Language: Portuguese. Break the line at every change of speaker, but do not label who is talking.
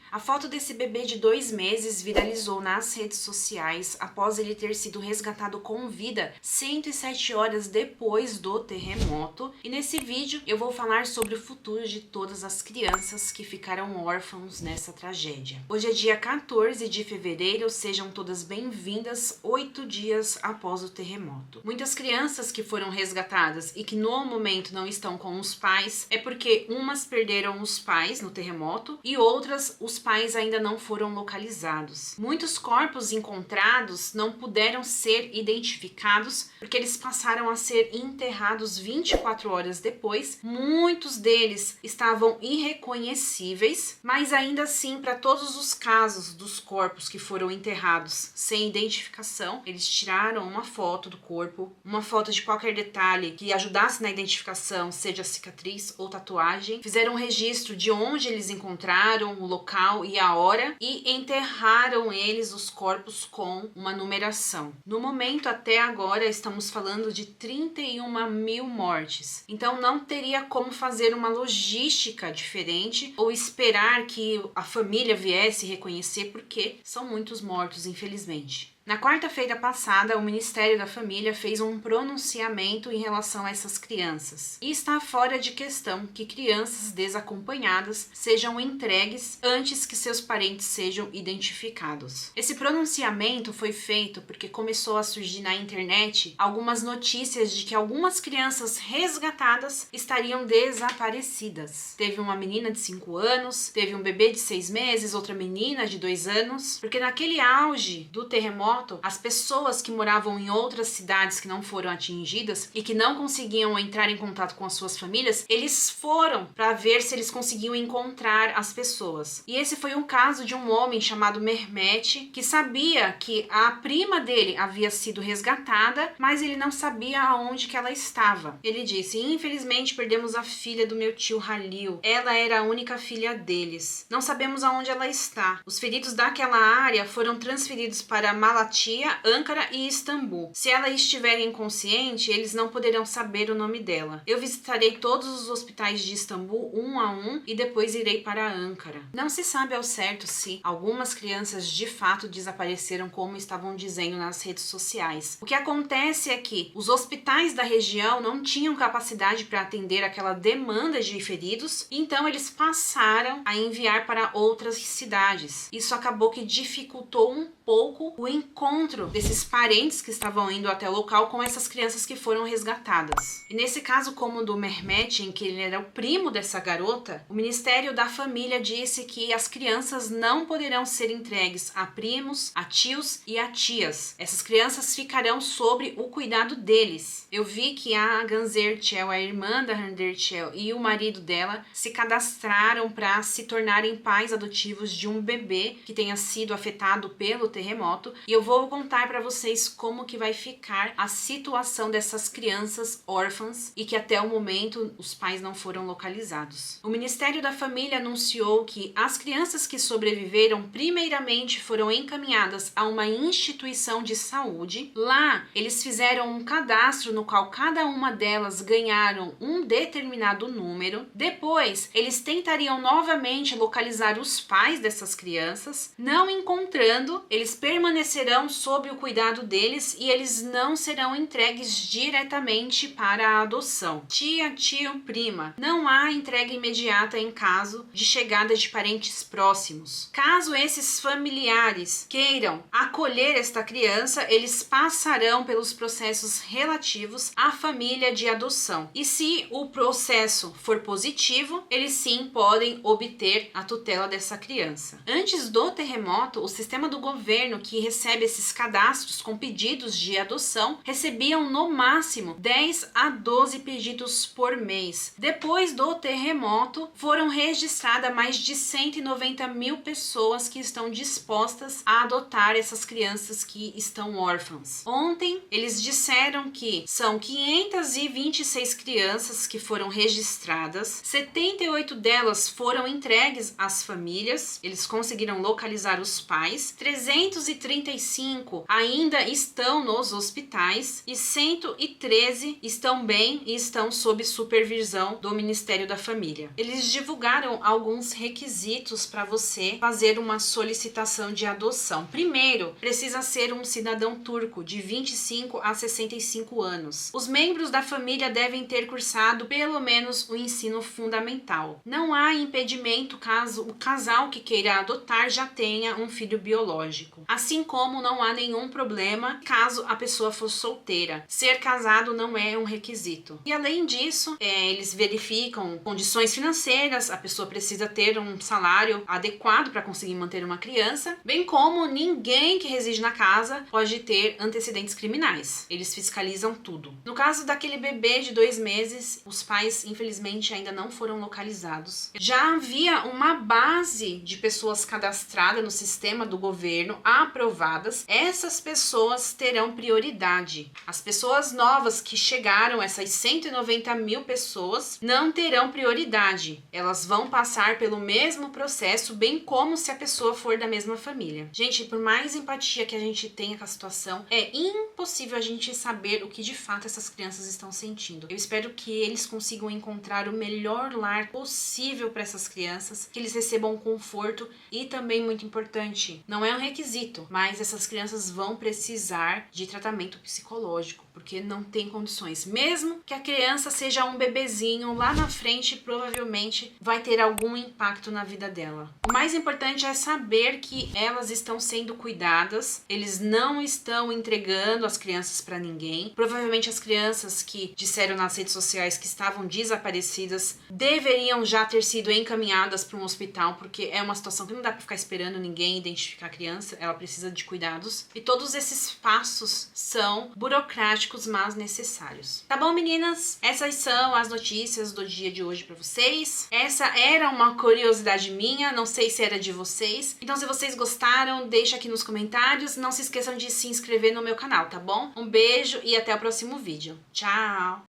A foto desse bebê de 2 meses viralizou nas redes sociais após ele ter sido resgatado com vida 107 horas depois do terremoto. E nesse vídeo eu vou falar sobre o futuro de todas as crianças que ficaram órfãos nessa tragédia. Hoje é dia 14 de fevereiro, sejam todas bem-vindas 8 dias após o terremoto. Muitas crianças que foram resgatadas e que no momento não estão com os pais é porque umas perderam os pais no terremoto e outras os pais ainda não foram localizados. Muitos corpos encontrados não puderam ser identificados porque eles passaram a ser enterrados 24 horas depois. Muitos deles estavam irreconhecíveis, mas ainda assim, para todos os casos dos corpos que foram enterrados sem identificação, eles tiraram uma foto do corpo, uma foto de qualquer detalhe que ajudasse na identificação, seja cicatriz ou tatuagem, fizeram um registro de onde eles encontraram, o local e a hora, e enterraram eles, os corpos, com uma numeração. No momento, até agora, estamos falando de 31 mil mortes. Então não teria como fazer uma logística diferente ou esperar que a família viesse reconhecer, porque são muitos mortos, infelizmente. Na quarta-feira passada, o Ministério da Família fez um pronunciamento em relação a essas crianças. E está fora de questão que crianças desacompanhadas sejam entregues antes que seus parentes sejam identificados. Esse pronunciamento foi feito porque começou a surgir na internet algumas notícias de que algumas crianças resgatadas estariam desaparecidas. Teve uma menina de 5 anos, teve um bebê de 6 meses, outra menina de 2 anos, porque naquele auge do terremoto, as pessoas que moravam em outras cidades que não foram atingidas e que não conseguiam entrar em contato com as suas famílias, eles foram para ver se eles conseguiam encontrar as pessoas. E esse foi um caso de um homem chamado Mehmet, que sabia que a prima dele havia sido resgatada, mas ele não sabia aonde que ela estava. Ele disse: infelizmente perdemos a filha do meu tio Halil. Ela era a única filha deles. Não sabemos aonde ela está. Os feridos daquela área foram transferidos para Malatya, Ankara e Istambul. Se ela estiver inconsciente, eles não poderão saber o nome dela. Eu visitarei todos os hospitais de Istambul um a um e depois irei para Ankara. Não se sabe ao certo se algumas crianças de fato desapareceram, como estavam dizendo nas redes sociais. O que acontece é que os hospitais da região não tinham capacidade para atender aquela demanda de feridos, então eles passaram a enviar para outras cidades. Isso acabou que dificultou um pouco o encontro desses parentes que estavam indo até o local com essas crianças que foram resgatadas. E nesse caso, como o do Mehmet, em que ele era o primo dessa garota, o Ministério da Família disse que as crianças não poderão ser entregues a primos, a tios e a tias. Essas crianças ficarão sob o cuidado deles. Eu vi que a Ganzer Çel, a irmã da Hande Erçel, e o marido dela se cadastraram para se tornarem pais adotivos de um bebê que tenha sido afetado pelo terremoto, e eu vou contar para vocês como que vai ficar a situação dessas crianças órfãs e que até o momento os pais não foram localizados. O Ministério da Família anunciou que as crianças que sobreviveram primeiramente foram encaminhadas a uma instituição de saúde. Lá eles fizeram um cadastro no qual cada uma delas ganharam um determinado número. Depois eles tentariam novamente localizar os pais dessas crianças. Não encontrando, eles permanecerão sob o cuidado deles e eles não serão entregues diretamente para a adoção. Tia, tio, prima. Não há entrega imediata em caso de chegada de parentes próximos. Caso esses familiares queiram acolher esta criança, eles passarão pelos processos relativos à família de adoção. E se o processo for positivo, eles sim podem obter a tutela dessa criança. Antes do terremoto, o sistema do governo que recebe esses cadastros com pedidos de adoção recebiam no máximo 10 a 12 pedidos por mês. Depois do terremoto, foram registradas mais de 190 mil pessoas que estão dispostas a adotar essas crianças que estão órfãs. Ontem, eles disseram que são 526 crianças que foram registradas, 78 delas foram entregues às famílias, eles conseguiram localizar os pais, 336 95 ainda estão nos hospitais e 113 estão bem e estão sob supervisão do Ministério da Família. Eles divulgaram alguns requisitos para você fazer uma solicitação de adoção. Primeiro, precisa ser um cidadão turco de 25 a 65 anos. Os membros da família devem ter cursado pelo menos o ensino fundamental. Não há impedimento caso o casal que queira adotar já tenha um filho biológico. Assim como não há nenhum problema caso a pessoa for solteira. Ser casado não é um requisito. E além disso, eles verificam condições financeiras, a pessoa precisa ter um salário adequado para conseguir manter uma criança, bem como ninguém que reside na casa pode ter antecedentes criminais. Eles fiscalizam tudo. No caso daquele bebê de 2 meses, os pais infelizmente ainda não foram localizados. Já havia uma base de pessoas cadastradas no sistema do governo, aprovadas. Essas pessoas terão prioridade. As pessoas novas que chegaram, essas 190 mil pessoas, não terão prioridade. Elas vão passar pelo mesmo processo, bem como se a pessoa for da mesma família. Gente, por mais empatia que a gente tenha com a situação, é impossível a gente saber o que de fato essas crianças estão sentindo. Eu espero que eles consigam encontrar o melhor lar possível para essas crianças, que eles recebam conforto e também, muito importante, não é um requisito, mas essas crianças vão precisar de tratamento psicológico, porque não tem condições. Mesmo que a criança seja um bebezinho, lá na frente provavelmente vai ter algum impacto na vida dela. O mais importante é saber que elas estão sendo cuidadas, eles não estão entregando as crianças para ninguém. Provavelmente as crianças que disseram nas redes sociais que estavam desaparecidas deveriam já ter sido encaminhadas para um hospital, porque é uma situação que não dá para ficar esperando ninguém identificar a criança, ela precisa de cuidados. E todos esses passos são burocráticos, mas necessários. Tá bom, meninas? Essas são as notícias do dia de hoje para vocês. Essa era uma curiosidade minha, não sei se era de vocês. Então, se vocês gostaram, deixa aqui nos comentários. Não se esqueçam de se inscrever no meu canal, tá bom? Um beijo e até o próximo vídeo. Tchau!